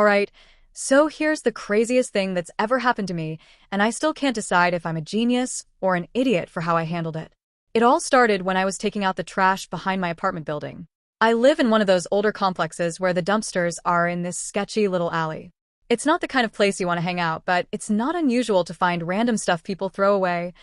Alright, so here's the craziest thing that's ever happened to me, and I still can't decide if I'm a genius or an idiot for how I handled it. It all started when I was taking out the trash behind my apartment building. I live in one of those older complexes where the dumpsters are in this sketchy little alley. It's not the kind of place you want to hang out, but it's not unusual to find random stuff people throw away.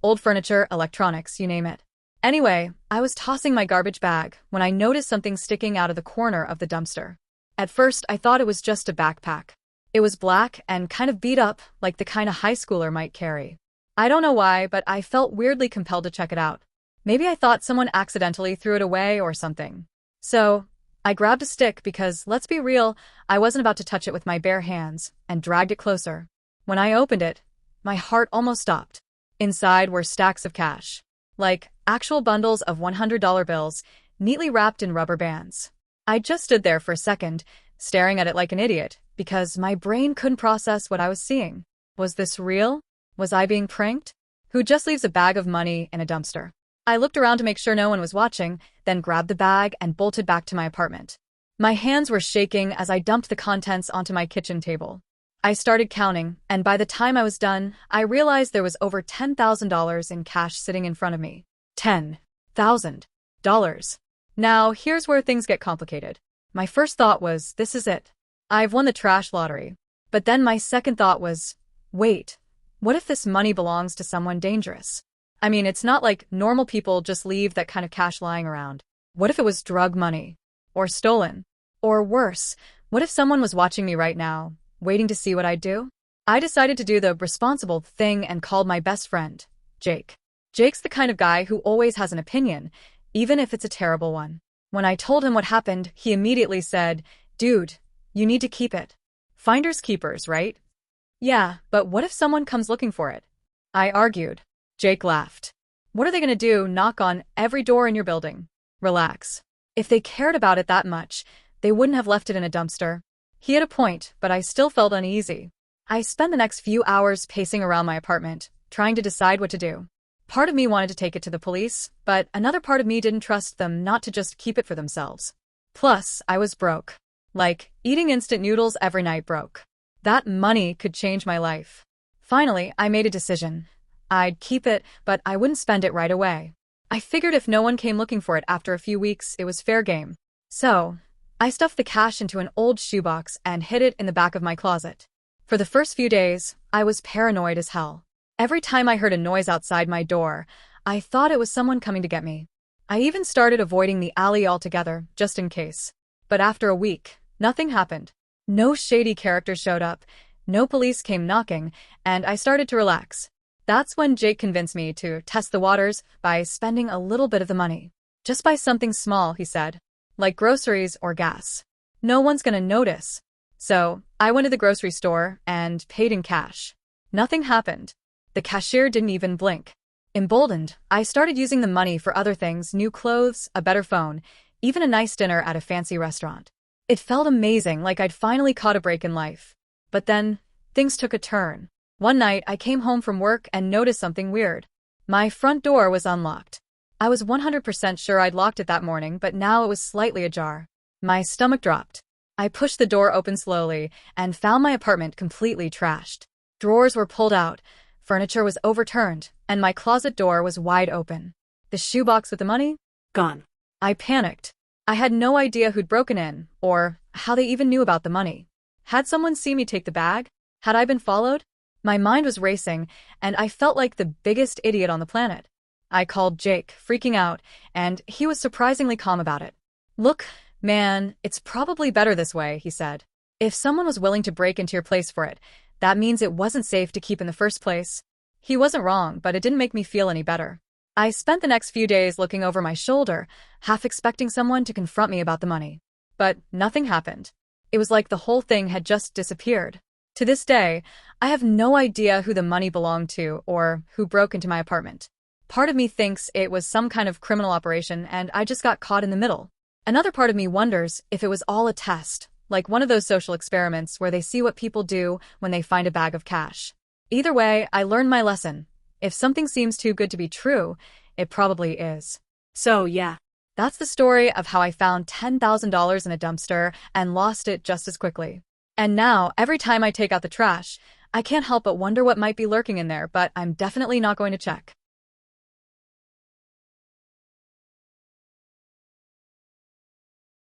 Old furniture, electronics, you name it. Anyway, I was tossing my garbage bag when I noticed something sticking out of the corner of the dumpster. At first, I thought it was just a backpack. It was black and kind of beat up, like the kind a high schooler might carry. I don't know why, but I felt weirdly compelled to check it out. Maybe I thought someone accidentally threw it away or something. So, I grabbed a stick because, let's be real, I wasn't about to touch it with my bare hands, and dragged it closer. When I opened it, my heart almost stopped. Inside were stacks of cash. Like, actual bundles of $100 bills, neatly wrapped in rubber bands. I just stood there for a second, staring at it like an idiot, because my brain couldn't process what I was seeing. Was this real? Was I being pranked? Who just leaves a bag of money in a dumpster? I looked around to make sure no one was watching, then grabbed the bag and bolted back to my apartment. My hands were shaking as I dumped the contents onto my kitchen table. I started counting, and by the time I was done, I realized there was over $10,000 in cash sitting in front of me. $10,000. Now, here's where things get complicated. My first thought was, this is it. I've won the trash lottery. But then my second thought was, wait, what if this money belongs to someone dangerous? I mean, it's not like normal people just leave that kind of cash lying around. What if it was drug money? Or stolen? Or worse, what if someone was watching me right now, waiting to see what I'd do? I decided to do the responsible thing and called my best friend, Jake. Jake's the kind of guy who always has an opinion, even if it's a terrible one. When I told him what happened, he immediately said, dude, you need to keep it. Finders keepers, right? Yeah, but what if someone comes looking for it? I argued. Jake laughed. What are they going to do, knock on every door in your building? Relax. If they cared about it that much, they wouldn't have left it in a dumpster. He had a point, but I still felt uneasy. I spent the next few hours pacing around my apartment, trying to decide what to do. Part of me wanted to take it to the police, but another part of me didn't trust them not to just keep it for themselves. Plus, I was broke. Like, eating instant noodles every night broke. That money could change my life. Finally, I made a decision. I'd keep it, but I wouldn't spend it right away. I figured if no one came looking for it after a few weeks, it was fair game. So, I stuffed the cash into an old shoebox and hid it in the back of my closet. For the first few days, I was paranoid as hell. Every time I heard a noise outside my door, I thought it was someone coming to get me. I even started avoiding the alley altogether, just in case. But after a week, nothing happened. No shady characters showed up, no police came knocking, and I started to relax. That's when Jake convinced me to test the waters by spending a little bit of the money. Just buy something small, he said. Like groceries or gas. No one's gonna notice. So, I went to the grocery store and paid in cash. Nothing happened. The cashier didn't even blink. Emboldened, I started using the money for other things, new clothes, a better phone, even a nice dinner at a fancy restaurant. It felt amazing, like I'd finally caught a break in life. But then, things took a turn. One night, I came home from work and noticed something weird. My front door was unlocked. I was 100% sure I'd locked it that morning, but now it was slightly ajar. My stomach dropped. I pushed the door open slowly and found my apartment completely trashed. Drawers were pulled out, furniture was overturned, and my closet door was wide open. The shoebox with the money? Gone. I panicked. I had no idea who'd broken in, or how they even knew about the money. Had someone seen me take the bag? Had I been followed? My mind was racing, and I felt like the biggest idiot on the planet. I called Jake, freaking out, and he was surprisingly calm about it. Look, man, it's probably better this way, he said. If someone was willing to break into your place for it, that means it wasn't safe to keep in the first place. He wasn't wrong, but it didn't make me feel any better. I spent the next few days looking over my shoulder, half expecting someone to confront me about the money. But nothing happened. It was like the whole thing had just disappeared. To this day, I have no idea who the money belonged to or who broke into my apartment. Part of me thinks it was some kind of criminal operation and I just got caught in the middle. Another part of me wonders if it was all a test, like one of those social experiments where they see what people do when they find a bag of cash. Either way, I learned my lesson. If something seems too good to be true, it probably is. So yeah, that's the story of how I found $10,000 in a dumpster and lost it just as quickly. And now, every time I take out the trash, I can't help but wonder what might be lurking in there, but I'm definitely not going to check.